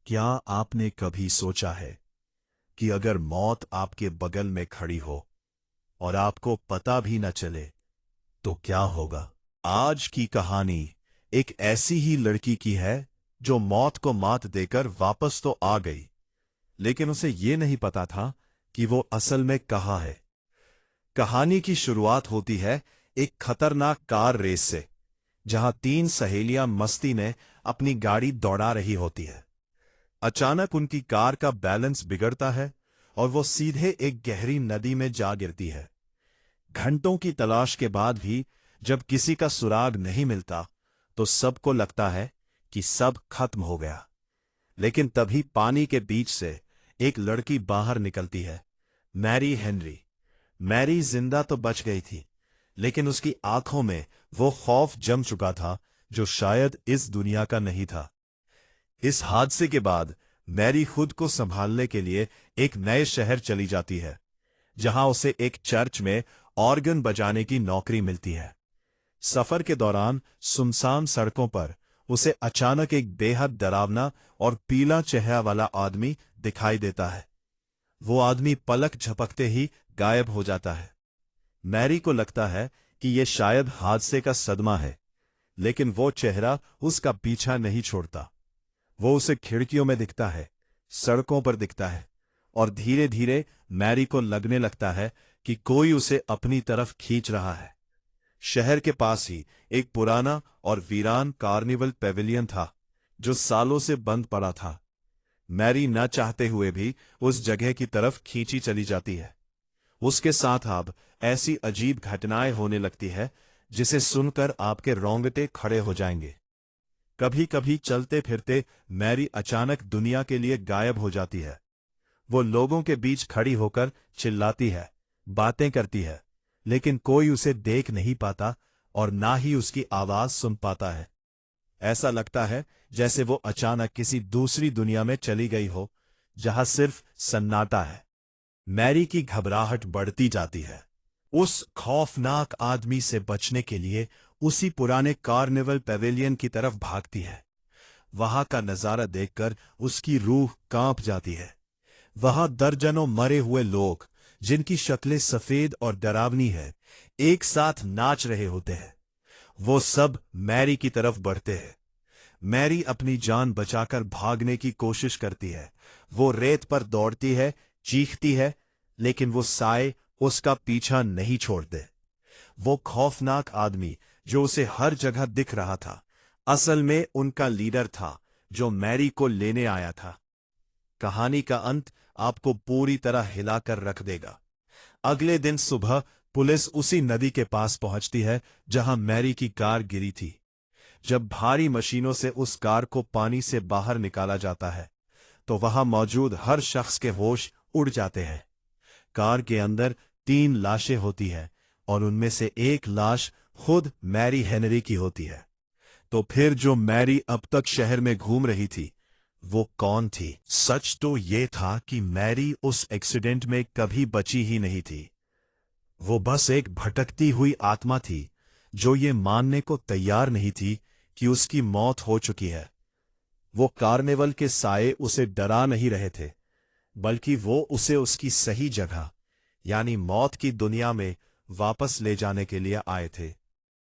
क्या आपने कभी सोचा है कि अगर मौत आपके बगल में खड़ी हो और आपको पता भी न चले तो क्या होगा? आज की कहानी एक ऐसी ही लड़की की है जो मौत को मात देकर वापस तो आ गई, लेकिन उसे ये नहीं पता था कि वो असल में कहाँ है। कहानी की शुरुआत होती है एक खतरनाक कार रेस से, जहां तीन सहेलियां मस्ती में अपनी गाड़ी दौड़ा रही होती है। अचानक उनकी कार का बैलेंस बिगड़ता है और वो सीधे एक गहरी नदी में जा गिरती है। घंटों की तलाश के बाद भी जब किसी का सुराग नहीं मिलता तो सबको लगता है कि सब खत्म हो गया। लेकिन तभी पानी के बीच से एक लड़की बाहर निकलती है, मैरी हेनरी। मैरी जिंदा तो बच गई थी, लेकिन उसकी आंखों में वो खौफ जम चुका था जो शायद इस दुनिया का नहीं था। इस हादसे के बाद मैरी खुद को संभालने के लिए एक नए शहर चली जाती है, जहां उसे एक चर्च में ऑर्गन बजाने की नौकरी मिलती है। सफर के दौरान सुनसान सड़कों पर उसे अचानक एक बेहद डरावना और पीला चेहरा वाला आदमी दिखाई देता है। वो आदमी पलक झपकते ही गायब हो जाता है। मैरी को लगता है कि ये शायद हादसे का सदमा है, लेकिन वो चेहरा उसका पीछा नहीं छोड़ता। वो उसे खिड़कियों में दिखता है, सड़कों पर दिखता है, और धीरे धीरे मैरी को लगने लगता है कि कोई उसे अपनी तरफ खींच रहा है। शहर के पास ही एक पुराना और वीरान कार्निवल पेविलियन था, जो सालों से बंद पड़ा था। मैरी न चाहते हुए भी उस जगह की तरफ खींची चली जाती है। उसके साथ अब ऐसी अजीब घटनाएं होने लगती है जिसे सुनकर आपके रोंगटे खड़े हो जाएंगे। कभी कभी चलते फिरते मैरी अचानक दुनिया के लिए गायब हो जाती है। वो लोगों के बीच खड़ी होकर चिल्लाती है, बातें करती है, लेकिन कोई उसे देख नहीं पाता और ना ही उसकी आवाज सुन पाता है। ऐसा लगता है जैसे वो अचानक किसी दूसरी दुनिया में चली गई हो, जहां सिर्फ सन्नाटा है। मैरी की घबराहट बढ़ती जाती है। उस खौफनाक आदमी से बचने के लिए उसी पुराने कार्निवल पेविलियन की तरफ भागती है। वहां का नजारा देखकर उसकी रूह कांप जाती है। वहां दर्जनों मरे हुए लोग, जिनकी शक्लें सफेद और डरावनी है, एक साथ नाच रहे होते हैं। वो सब मैरी की तरफ बढ़ते हैं। मैरी अपनी जान बचाकर भागने की कोशिश करती है। वो रेत पर दौड़ती है, चीखती है, लेकिन वो साए उसका पीछा नहीं छोड़ते। वो खौफनाक आदमी जो उसे हर जगह दिख रहा था, असल में उनका लीडर था जो मैरी को लेने आया था। कहानी का अंत आपको पूरी तरह हिलाकर रख देगा। अगले दिन सुबह पुलिस उसी नदी के पास पहुंचती है जहां मैरी की कार गिरी थी। जब भारी मशीनों से उस कार को पानी से बाहर निकाला जाता है तो वहां मौजूद हर शख्स के होश उड़ जाते हैं। कार के अंदर तीन लाशें होती हैं और उनमें से एक लाश खुद मैरी हेनरी की होती है। तो फिर जो मैरी अब तक शहर में घूम रही थी, वो कौन थी? सच तो ये था कि मैरी उस एक्सीडेंट में कभी बची ही नहीं थी। वो बस एक भटकती हुई आत्मा थी जो ये मानने को तैयार नहीं थी कि उसकी मौत हो चुकी है। वो कार्निवल के साए उसे डरा नहीं रहे थे, बल्कि वो उसे उसकी सही जगह, यानी मौत की दुनिया में वापस ले जाने के लिए आए थे।